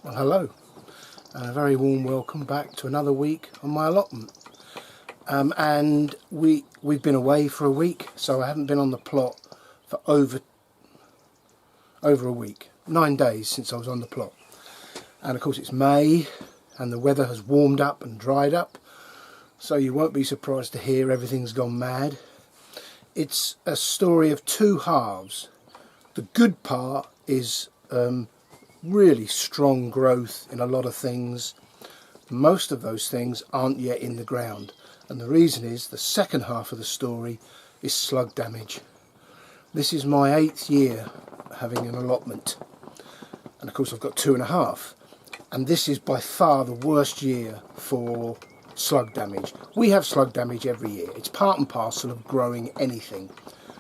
Well, hello, and a very warm welcome back to another week on my allotment. And we've been away for a week, so I haven't been on the plot for over a week. 9 days since I was on the plot. And of course it's May, and the weather has warmed up and dried up, so you won't be surprised to hear everything's gone mad. It's a story of two halves. The good part is really strong growth in a lot of things. Most of those things aren't yet in the ground, and the reason is the second half of the story is slug damage. This is my 8th year having an allotment, and of course I've got 2.5, and this is by far the worst year for slug damage. We have slug damage every year. It's part and parcel of growing anything,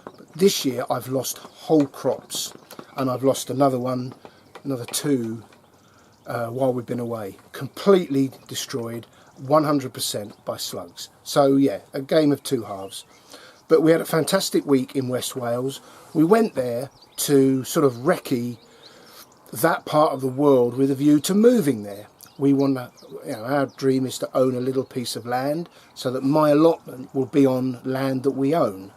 but this year I've lost whole crops, and I've lost another two while we've been away. Completely destroyed, 100% by slugs. So yeah, a game of two halves. But we had a fantastic week in West Wales. We went there to sort of recce that part of the world with a view to moving there. We want to, our dream is to own a little piece of land so that my allotment will be on land that we own.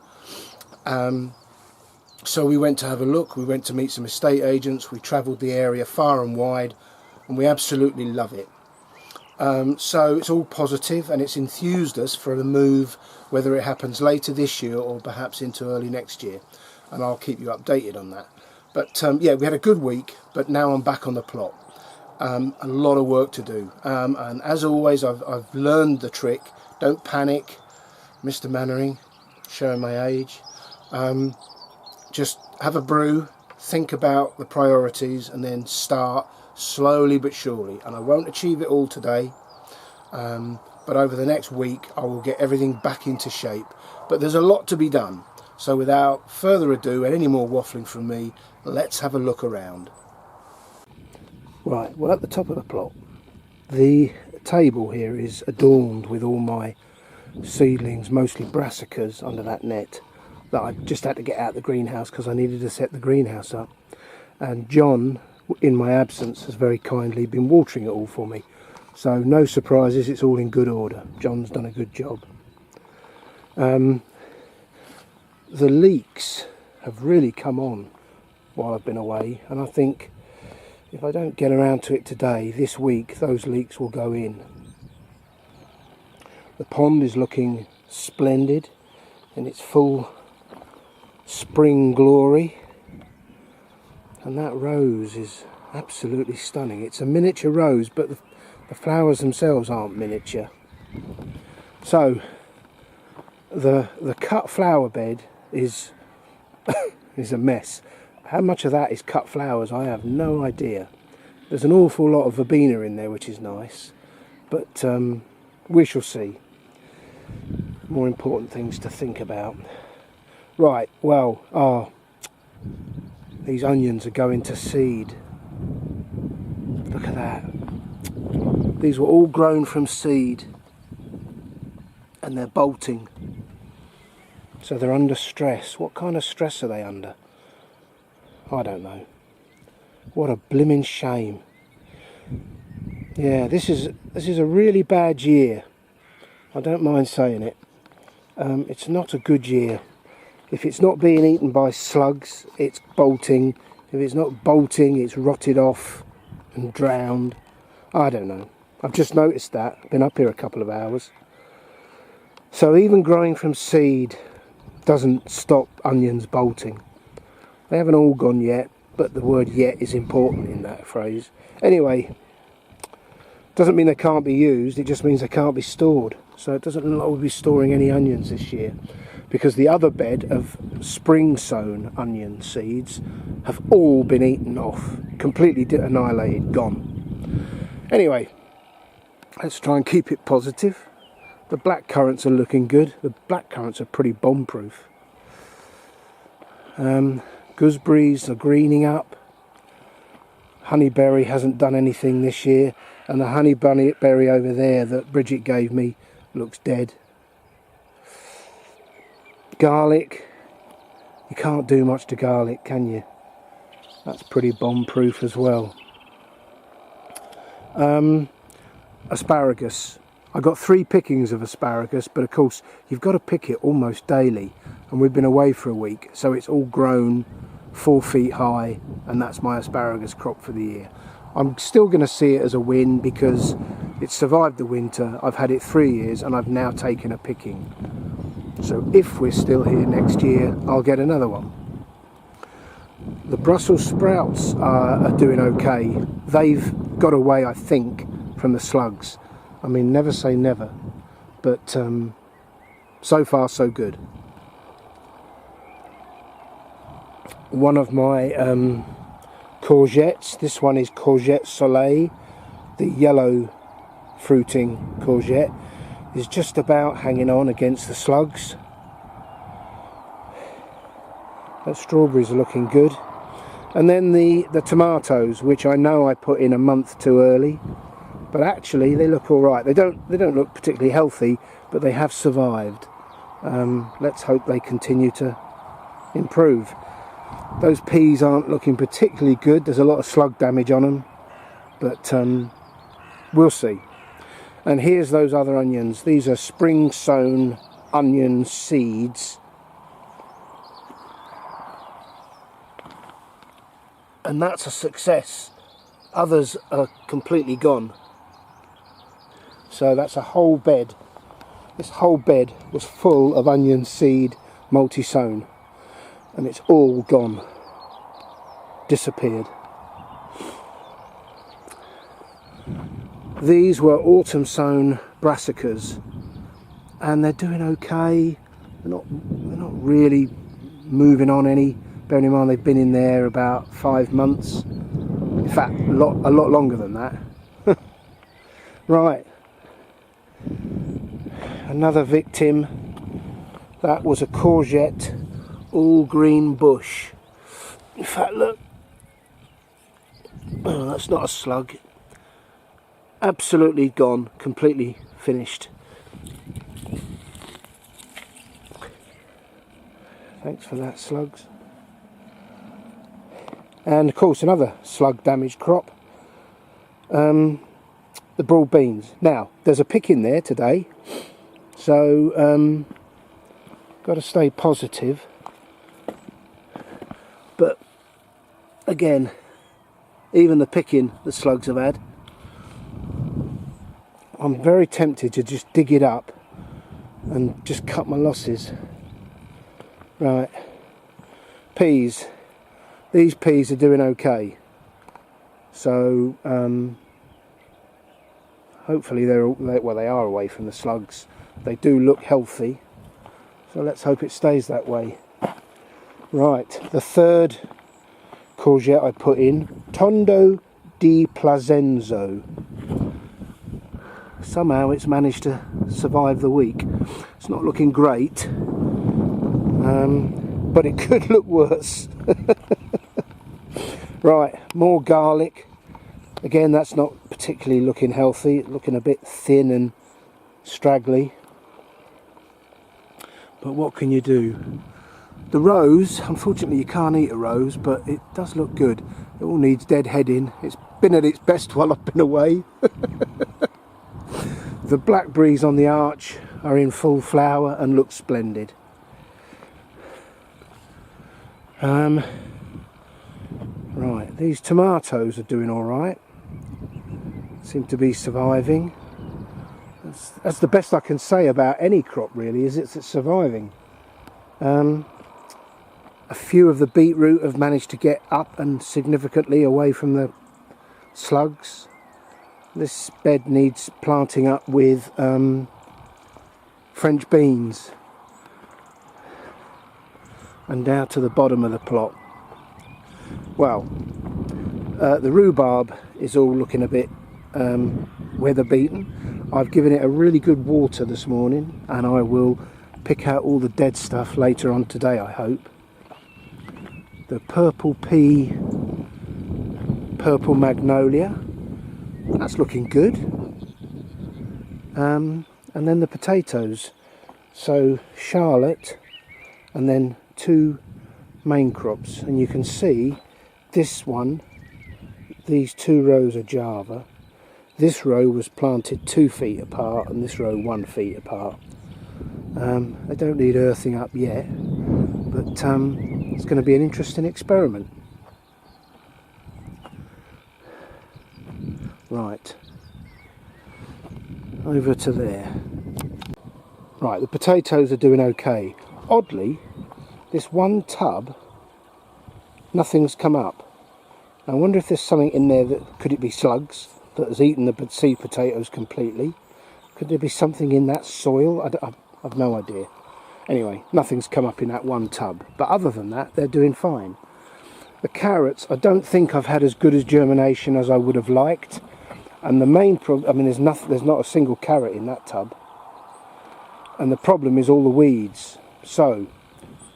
So we went to have a look, we went to meet some estate agents, we travelled the area far and wide, and we absolutely love it. So it's all positive, and it's enthused us for the move, whether it happens later this year or perhaps into early next year, and I'll keep you updated on that. But yeah, we had a good week, but now I'm back on the plot. A lot of work to do, and as always I've learned the trick. Don't panic, Mr. Mannering, showing my age. Just have a brew, think about the priorities, and then start slowly but surely. And I won't achieve it all today, but over the next week I will get everything back into shape. But there's a lot to be done, so without further ado and any more waffling from me, let's have a look around. Right, well, at the top of the plot, the table here is adorned with all my seedlings, mostly brassicas, under that net that I just had to get out of the greenhouse because I needed to set the greenhouse up. And John, in my absence, has very kindly been watering it all for me. So no surprises, it's all in good order. John's done a good job. The leeks have really come on while I've been away, and I think if I don't get around to it today, this week, those leeks will go in. The pond is looking splendid in its full spring glory, and that rose is absolutely stunning. It's a miniature rose, but the flowers themselves aren't miniature. So the cut flower bed is is a mess. How much of that is cut flowers, I have no idea. There's an awful lot of verbena in there, which is nice, but we shall see. More important things to think about. Right, well, these onions are going to seed. Look at that. These were all grown from seed, and they're bolting. So they're under stress. What kind of stress are they under? I don't know. What a blimmin' shame. Yeah, this is a really bad year. I don't mind saying it. It's not a good year. If it's not being eaten by slugs, it's bolting. If it's not bolting, it's rotted off and drowned. I don't know. I've just noticed that. I've been up here a couple of hours. So even growing from seed doesn't stop onions bolting. They haven't all gone yet, but the word yet is important in that phrase. Anyway, doesn't mean they can't be used, it just means they can't be stored. So it doesn't look like we'll be storing any onions this year, because the other bed of spring sown onion seeds have all been eaten off, completely annihilated, gone. Anyway, let's try and keep it positive. The black currants are looking good. The black currants are pretty bomb-proof. Gooseberries are greening up. Honeyberry hasn't done anything this year, and the honeyberry over there that Bridget gave me looks dead. Garlic, you can't do much to garlic, can you? That's pretty bomb-proof as well. Asparagus. I got 3 pickings of asparagus, but of course you've got to pick it almost daily, and we've been away for a week, so it's all grown 4 feet high, and that's my asparagus crop for the year. I'm still going to see it as a win because it survived the winter. I've had it 3 years and I've now taken a picking. So if we're still here next year, I'll get another one. The Brussels sprouts are doing okay. They've got away, I think, from the slugs. I mean, never say never, but so far so good. One of my courgettes, this one is Courgette Soleil, the yellow fruiting courgette, is just about hanging on against the slugs. The strawberries are looking good. And then the tomatoes, which I know I put in a month too early, but actually they look all right. They don't look particularly healthy, but they have survived. Let's hope they continue to improve. Those peas aren't looking particularly good. There's a lot of slug damage on them, but we'll see. And here's those other onions. These are spring sown onion seeds, and that's a success. Others are completely gone. So that's a whole bed. This whole bed was full of onion seed multi-sown, and it's all gone, disappeared. These were autumn sown brassicas, and they're doing okay. They're not really moving on any. Bearing in mind they've been in there about 5 months. In fact, a lot longer than that. Right. Another victim. That was a courgette all green bush. In fact, look. Oh, that's not a slug. Absolutely gone, completely finished. Thanks for that, slugs. And of course another slug damaged crop, the broad beans. Now there's a pick in there today, so got to stay positive, but again, even the picking the slugs have had, I'm very tempted to just dig it up and just cut my losses. Right, peas. These peas are doing okay, so hopefully they are away from the slugs. They do look healthy, so let's hope it stays that way. Right, the third courgette I put in, Tondo di Plazenzo. Somehow it's managed to survive the week. It's not looking great, but it could look worse. Right, more garlic. Again, that's not particularly looking healthy. It's looking a bit thin and straggly. But what can you do? The rose, unfortunately you can't eat a rose, but it does look good. It all needs deadheading. It's been at its best while I've been away. The blackberries on the arch are in full flower and look splendid. Right, these tomatoes are doing all right. Seem to be surviving. That's the best I can say about any crop, really, is it's surviving. A few of the beetroot have managed to get up and significantly away from the slugs. This bed needs planting up with French beans, and down to the bottom of the plot. Well, the rhubarb is all looking a bit weather beaten. I've given it a really good water this morning, and I will pick out all the dead stuff later on today, I hope. The purple pea, purple magnolia, that's looking good. And then the potatoes, so Charlotte, and then 2 main crops, and you can see this one, these 2 rows are Java, This row was planted 2 feet apart and this row 1 feet apart. They don't need earthing up yet, but it's going to be an interesting experiment. Right, over to there. Right, the potatoes are doing okay. Oddly, this one tub, nothing's come up. I wonder if there's something in there that, could it be slugs that has eaten the seed potatoes completely? Could there be something in that soil? I've no idea. Anyway, nothing's come up in that one tub, but other than that, they're doing fine. The carrots, I don't think I've had as good as germination as I would have liked, and the main problem, I mean, there's not a single carrot in that tub, and the problem is all the weeds. So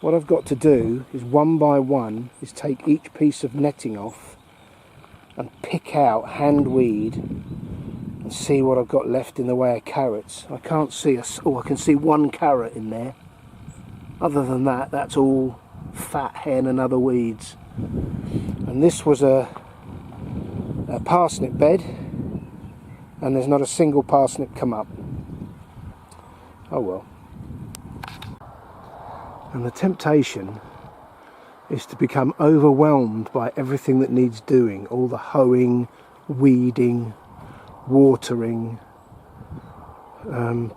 what I've got to do is one by one is take each piece of netting off and pick out, hand weed, and see what I've got left in the way of carrots. I can't see I can see 1 carrot in there. Other than that, that's all fat hen and other weeds. And this was a parsnip bed, and there's not a single parsnip come up. Oh well. And the temptation is to become overwhelmed by everything that needs doing, all the hoeing, weeding, watering,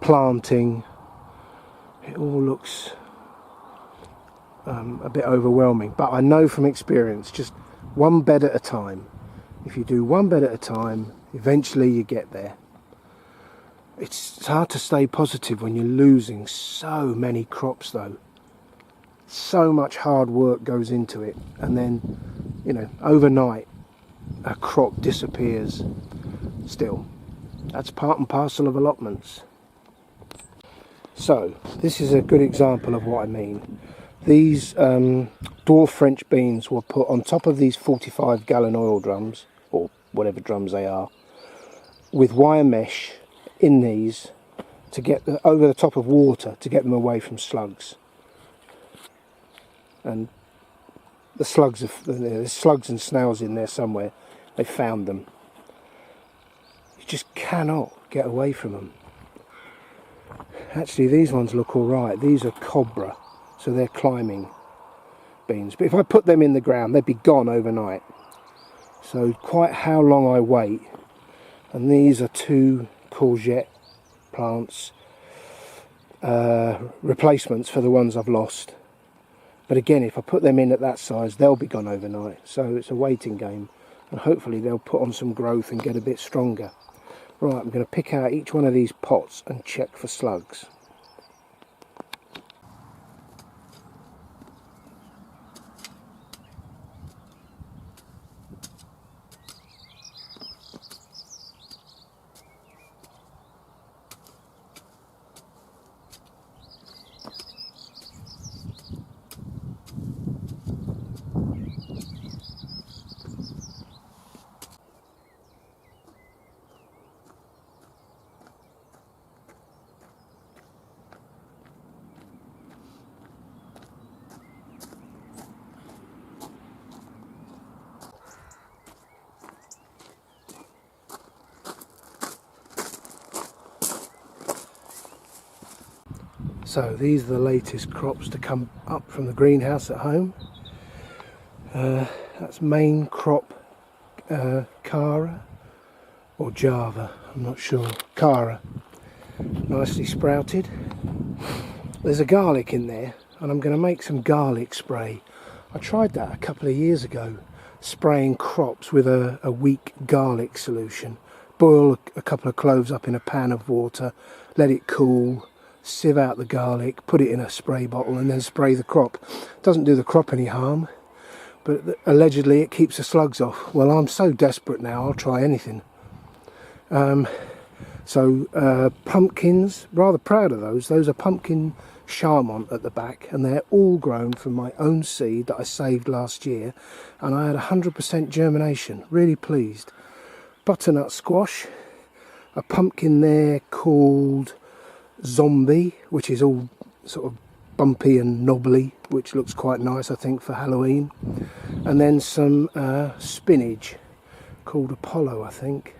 planting. It all looks a bit overwhelming, but I know from experience, just one bed at a time. If you do one bed at a time, eventually you get there. It's hard to stay positive when you're losing so many crops though. So much hard work goes into it, and then, you know, overnight a crop disappears. Still, that's part and parcel of allotments. So this is a good example of what I mean. These dwarf French beans were put on top of these 45-gallon oil drums, or whatever drums they are, with wire mesh in these to get over the top of water to get them away from slugs. And the slugs, there's slugs and snails in there somewhere. They found them. You just cannot get away from them. Actually, these ones look all right. These are cobra, so they're climbing beans. But if I put them in the ground, they'd be gone overnight. So quite how long I wait. And these are 2 courgette plants, replacements for the ones I've lost. But again, if I put them in at that size, they'll be gone overnight. So it's a waiting game, and hopefully they'll put on some growth and get a bit stronger. Right, I'm going to pick out each one of these pots and check for slugs. So these are the latest crops to come up from the greenhouse at home. That's main crop Cara or Java, I'm not sure. Cara, nicely sprouted. There's a garlic in there, and I'm going to make some garlic spray. I tried that a couple of years ago, spraying crops with a weak garlic solution. Boil a couple of cloves up in a pan of water, let it cool, sieve out the garlic, put it in a spray bottle, and then spray the crop. Doesn't do the crop any harm, but allegedly it keeps the slugs off. Well, I'm so desperate now, I'll try anything. Pumpkins, rather proud of those. Those are pumpkin Charmant at the back, and they're all grown from my own seed that I saved last year, and I had 100% germination. Really pleased. Butternut squash, a pumpkin there called Zombie, which is all sort of bumpy and knobbly, which looks quite nice I think for Halloween. And then some spinach called Apollo, I think.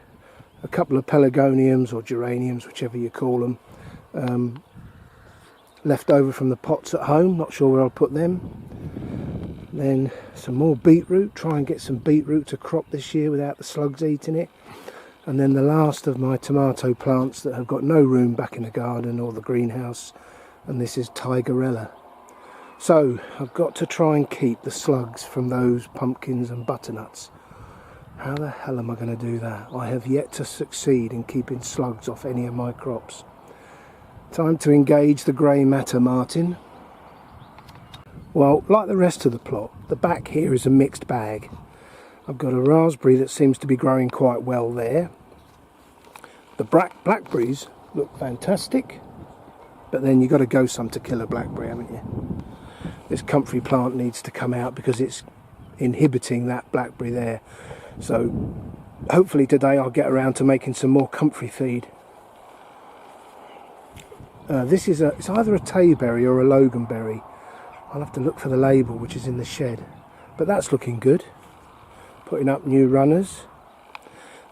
a couple of pelargoniums or geraniums, whichever you call them, left over from the pots at home, not sure where I'll put them. Then some more beetroot, try and get some beetroot to crop this year without the slugs eating it. And then the last of my tomato plants that have got no room back in the garden or the greenhouse, and this is tigerella. So I've got to try and keep the slugs from those pumpkins and butternuts. How the hell am I going to do that? I have yet to succeed in keeping slugs off any of my crops. Time to engage the grey matter, Martin. Well, like the rest of the plot, the back here is a mixed bag. I've got a raspberry that seems to be growing quite well there. The blackberries look fantastic, but then you've got to go some to kill a blackberry, haven't you? This comfrey plant needs to come out because it's inhibiting that blackberry there. So hopefully today I'll get around to making some more comfrey feed. This is it's either a tayberry or a loganberry. I'll have to look for the label, which is in the shed. But that's looking good. Putting up new runners.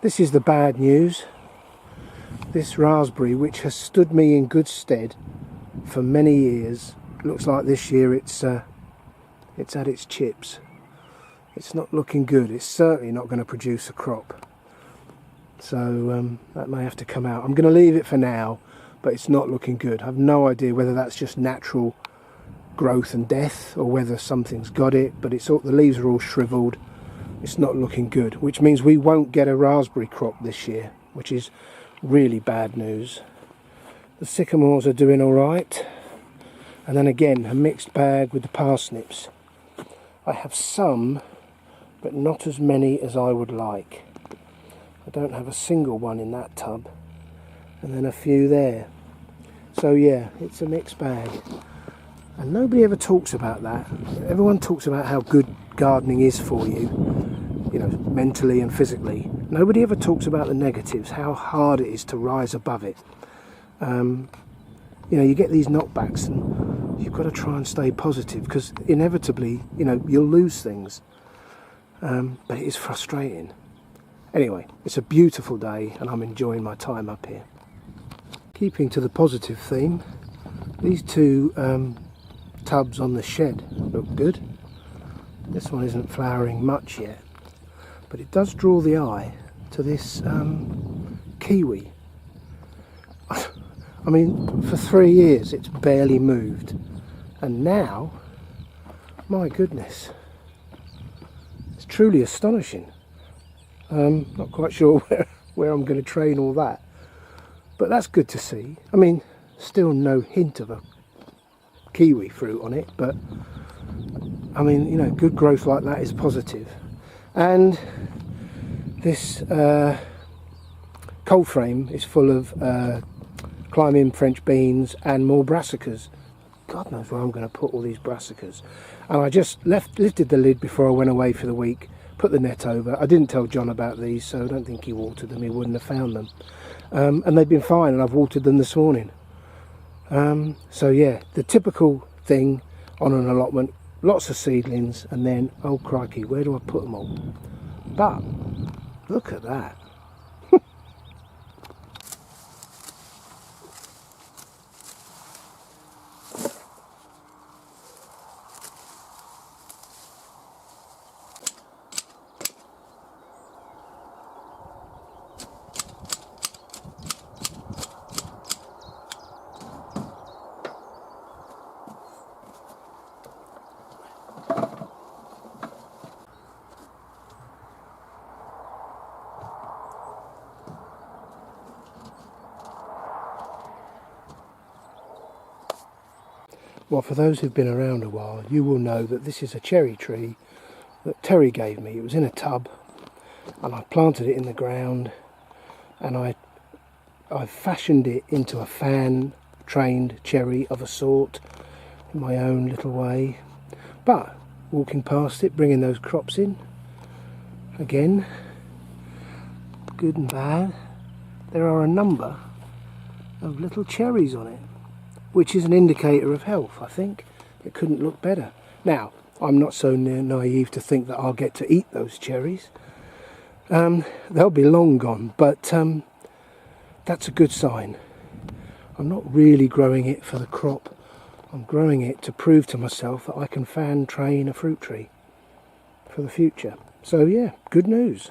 This is the bad news. This raspberry, which has stood me in good stead for many years, looks like this year it's had its chips. It's not looking good. It's certainly not going to produce a crop. So that may have to come out. I'm going to leave it for now, but it's not looking good. I have no idea whether that's just natural growth and death or whether something's got it, but the leaves are all shriveled. It's not looking good, which means we won't get a raspberry crop this year, which is really bad news. The sycamores are doing all right, and then again a mixed bag with the parsnips. I have some, but not as many as I would like. I don't have a single one in that tub, and then a few there. So yeah, it's a mixed bag, and nobody ever talks about that. Everyone talks about how good gardening is for you, you know, mentally and physically. Nobody ever talks about the negatives, how hard it is to rise above it. You know, you get these knockbacks and you've got to try and stay positive, because inevitably, you know, you'll lose things. But it is frustrating. Anyway, it's a beautiful day and I'm enjoying my time up here. Keeping to the positive theme, these two tubs on the shed look good. This one isn't flowering much yet, but it does draw the eye to this kiwi. I mean, for 3 years it's barely moved, and now, my goodness, it's truly astonishing. Not quite sure where I'm going to train all that, but that's good to see. I mean, still no hint of a kiwi fruit on it, but I mean, you know, good growth like that is positive. And this cold frame is full of climbing French beans and more brassicas. God knows where I'm going to put all these brassicas. And I just lifted the lid before I went away for the week, put the net over. I didn't tell John about these, so I don't think he watered them. He wouldn't have found them. And they've been fine, and I've watered them this morning. So yeah, the typical thing on an allotment, lots of seedlings, and then, oh crikey, where do I put them all? But look at that. Well, for those who've been around a while, you will know that this is a cherry tree that Terry gave me. It was in a tub, and I planted it in the ground, and I fashioned it into a fan-trained cherry of a sort in my own little way. But walking past it, bringing those crops in, again, good and bad, there are a number of little cherries on it, which is an indicator of health, I think. It couldn't look better. Now, I'm not so naive to think that I'll get to eat those cherries. They'll be long gone, but that's a good sign. I'm not really growing it for the crop. I'm growing it to prove to myself that I can fan train a fruit tree for the future. So yeah, good news.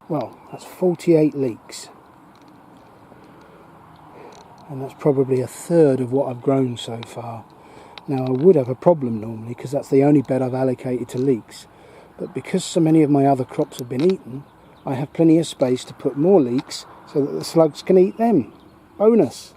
Well, that's 48 leeks. And that's probably a third of what I've grown so far. Now I would have a problem normally because that's the only bed I've allocated to leeks. But because so many of my other crops have been eaten, I have plenty of space to put more leeks so that the slugs can eat them. Bonus!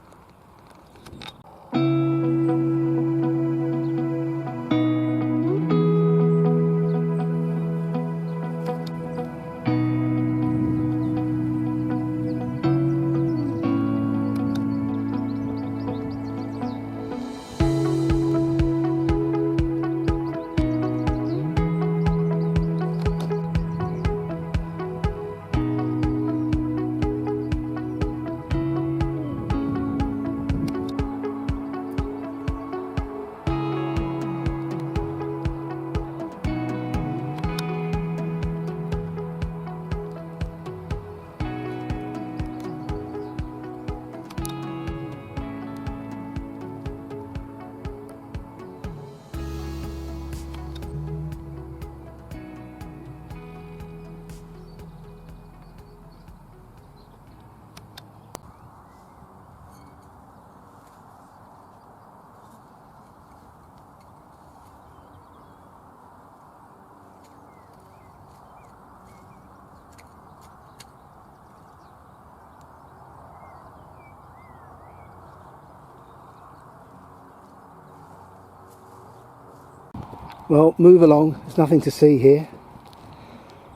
Well, move along, there's nothing to see here.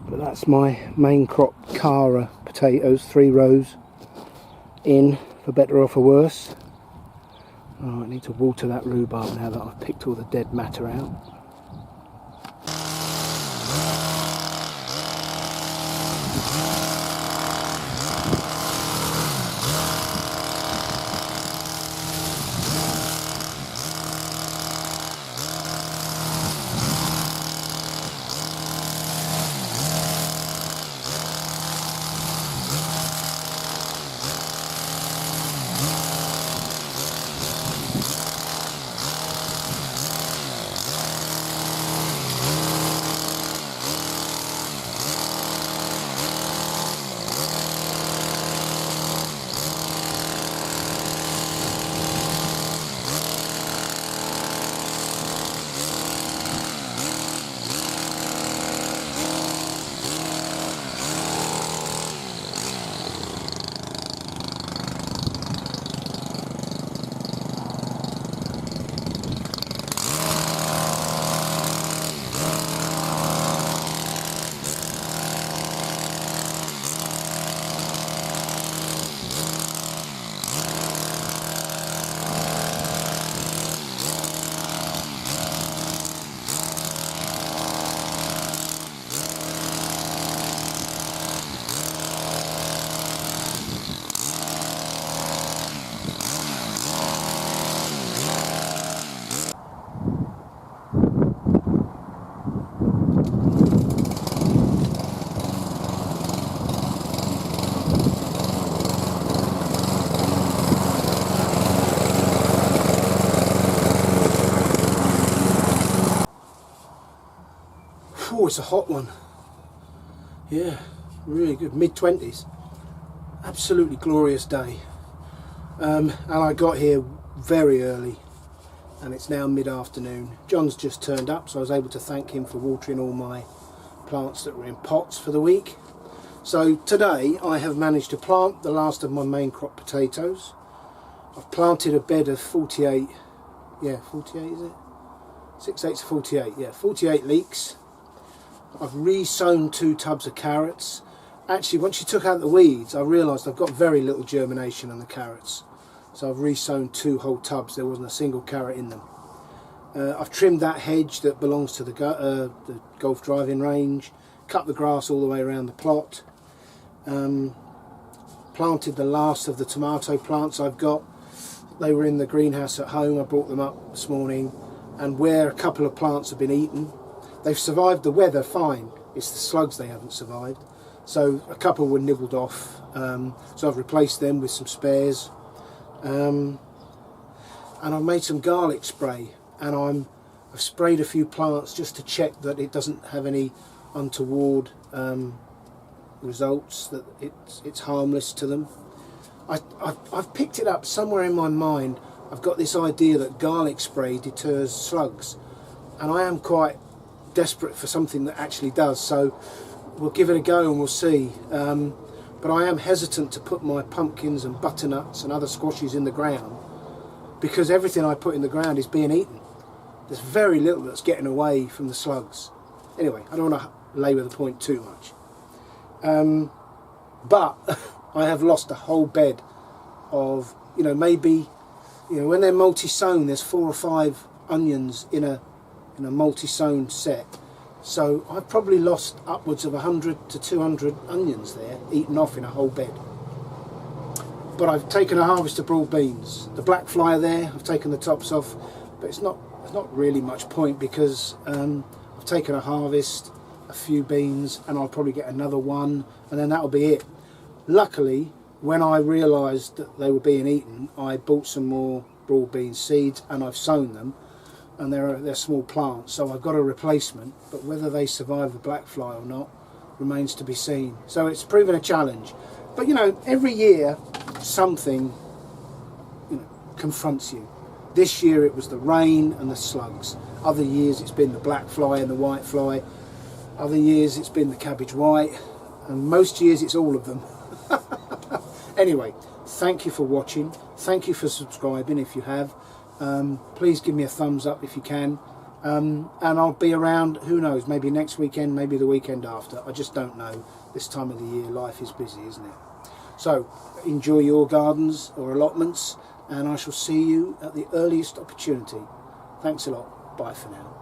But that's my main crop Cara potatoes, 3 rows in, for better or for worse. Oh, I need to water that rhubarb now that I've picked all the dead matter out. Oh, it's a hot one. Yeah, really good. Mid-20s. Absolutely glorious day. And I got here very early, and it's now mid-afternoon. John's just turned up, so I was able to thank him for watering all my plants that were in pots for the week. So today I have managed to plant the last of my main crop potatoes. I've planted a bed of 48, yeah, 48 is it? 6 8 48, yeah, 48 leeks. I've re-sown 2 tubs of carrots. Actually, once you took out the weeds, I realised I've got very little germination on the carrots. So I've re-sown 2 whole tubs. There wasn't a single carrot in them. I've trimmed that hedge that belongs to the golf driving range, cut the grass all the way around the plot, planted the last of the tomato plants I've got. They were in the greenhouse at home. I brought them up this morning, and where a couple of plants have been eaten, they've survived the weather fine. It's the slugs they haven't survived. So a couple were nibbled off, so I've replaced them with some spares. And I've made some garlic spray, and I've sprayed a few plants just to check that it doesn't have any untoward results, that it's harmless to them. I've picked it up somewhere in my mind. I've got this idea that garlic spray deters slugs, and I am quite desperate for something that actually does, so we'll give it a go and we'll see. But I am hesitant to put my pumpkins and butternuts and other squashes in the ground, because everything I put in the ground is being eaten. There's very little that's getting away from the slugs. Anyway, I don't want to labour the point too much. But I have lost a whole bed of, maybe, when they're multi-sown, there's 4 or 5 onions in a multi-sown set. So I've probably lost upwards of 100 to 200 onions there, eaten off in a whole bed. But I've taken a harvest of broad beans. The black fly are there, I've taken the tops off, but it's not really much point, because I've taken a harvest, a few beans, and I'll probably get another one, and then that'll be it. Luckily, when I realised that they were being eaten, I bought some more broad bean seeds and I've sown them, and they're small plants, so I've got a replacement, but whether they survive the black fly or not remains to be seen. So it's proven a challenge. But every year something confronts you. This year it was the rain and the slugs. Other years it's been the black fly and the white fly. Other years it's been the cabbage white, and most years it's all of them. Anyway, thank you for watching. Thank you for subscribing if you have. Please give me a thumbs up if you can, and I'll be around, who knows, maybe next weekend, maybe the weekend after. I just don't know. This time of the year, life is busy, isn't it? So enjoy your gardens or allotments, and I shall see you at the earliest opportunity. Thanks a lot. Bye for now.